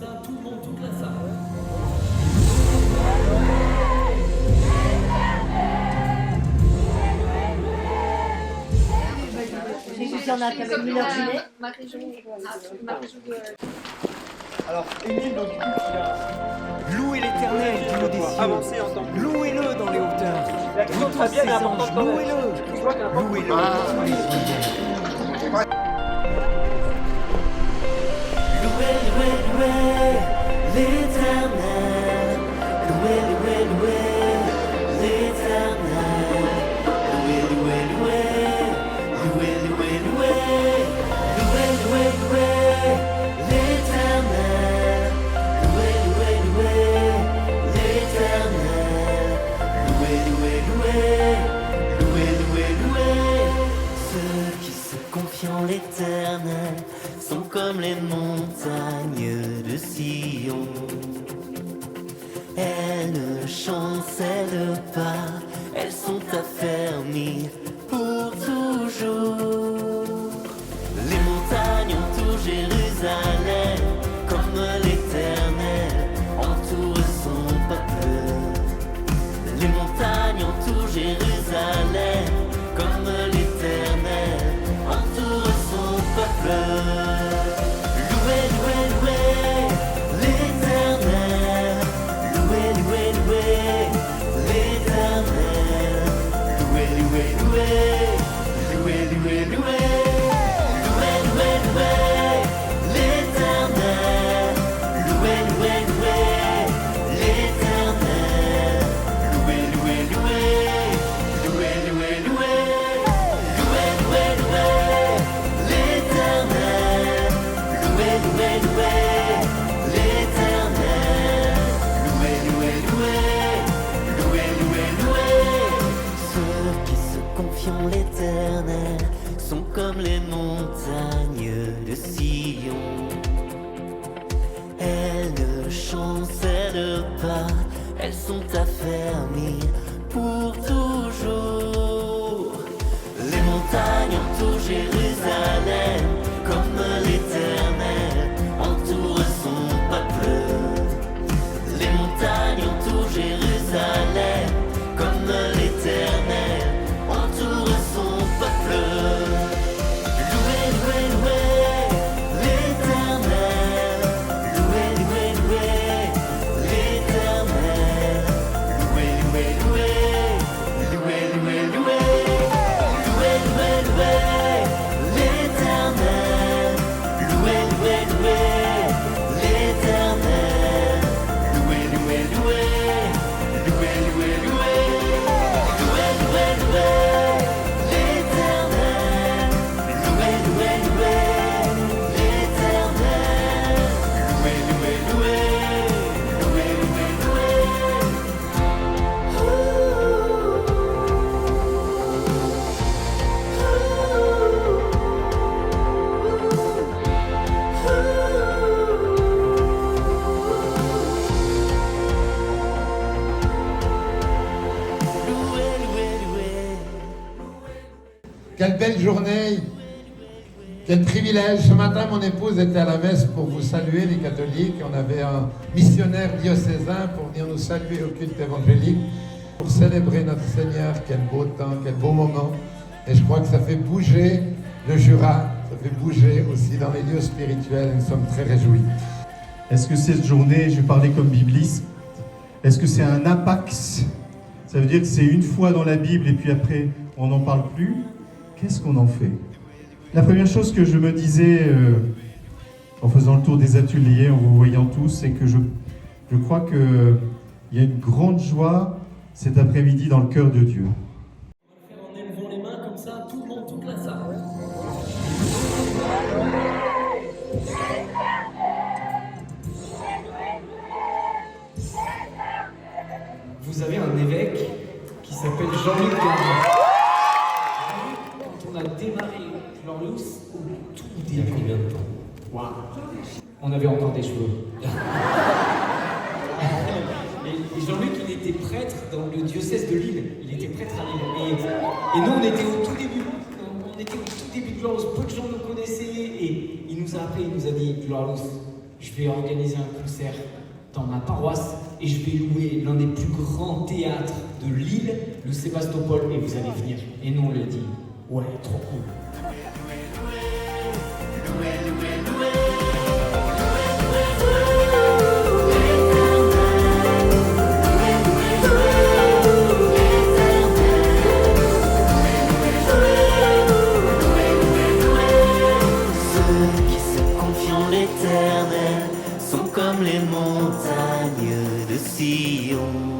ça, tout le monde, toute la salle. Il y en a qui avaient mis leur gilet. Ma région de... Alors, Émile, donc du coup, tu as Louez l'Éternel, du haut des cieux. avancé en tant que... Louez-le dans les hauteurs. La question Vous de tous Fabienne ses est importante anges, quand même. louez-le. Je vois qu'un peu- Louez-le dans tous les univers. Louez, louez, louez l'Éternel. Louez, louez, louez l'Éternel. Louez, louez, louez. Louez, louez, louez. Louez, louez, louez l'Éternel. Louez, louez, louez l'Éternel. Louez, louez, louez. Louez, louez, louez. Ceux qui se confient en l'Éternel sont comme les montagnes de Sion. Elles ne chancellent pas, elles sont affermies pour toujours. Les montagnes entourent Jérusalem, comme l'Éternel entoure son peuple. Les montagnes entourent Jérusalem, comme l'Éternel entoure son peuple. Louez, louez, louez l'Éternel. Louez, louez, louez l'Éternel. Louez, louez, louez. Louez, louez, louez. Louez, louez, louez l'Éternel. Louez, louez, louez l'Éternel. Louez, louez, louez. Louez, louez, louez. Louez, louez, louez l'Éternel. Louez, louez, louez l'Éternel. Louez, louez, louez. Louez, louez, louez. Ceux qui se confient en l'Éternel sont comme les montagnes de Sion. Elles ne chancellent pas, elles sont affermies pour toujours. Les montagnes entourent Jérusalem, comme l'Éternel entoure son peuple. Les montagnes entourent Jérusalem, comme l'Éternel entoure son peuple. Louez, louez, louez l'Éternel. Louez, louez, louez l'Éternel. Louez, louez, louez. Louez, louez, louez. Louez, louez, louez l'Éternel. Louez, louez, louez l'Éternel. Louez, louez, louez. Louez, louez, louez. Louez, louez, louez l'Éternel. Louez, louez, louez l'Éternel. Louez, louez, louez. Louez, louez, Quelle belle journée, quel privilège. Ce matin, mon épouse était à la messe pour vous saluer, les catholiques. On avait un missionnaire diocésain pour venir nous saluer au culte évangélique, pour célébrer notre Seigneur. Quel beau temps, quel beau moment. Et je crois que ça fait bouger le Jura, ça fait bouger aussi dans les lieux spirituels. Et nous sommes très réjouis. Est-ce que cette journée, je vais parler comme bibliste, est-ce que c'est un apax? Ça veut dire que c'est une fois dans la Bible et puis après on n'en parle plus. Qu'est-ce qu'on en fait? La première chose que je me disais en faisant le tour des ateliers, en vous voyant tous, c'est que je crois qu'il y a une grande joie cet après-midi dans le cœur de Dieu. On va le faire en élevant les mains comme ça, tout le monde, toute la salle. Vous avez un évêque qui s'appelle Jean-Luc Gardin. Quand on a démarré Glorious, au tout début, combien de temps? Waouh. On avait encore des cheveux. Et Jean-Luc, il était prêtre dans le diocèse de Lille. Il était prêtre à Lille. Et nous, on était au tout début. On était au tout début de Glorious. Peu de gens nous connaissaient. Et il nous a appelé, il nous a dit, Glorious, je vais organiser un concert dans ma paroisse et je vais louer l'un des plus grands théâtres de l'île, le Sébastopol, et vous allez venir. Et nous on lui a dit, ouais, trop cool. Ceux qui se confient en l'éternel sont comme les montagnes de Sion.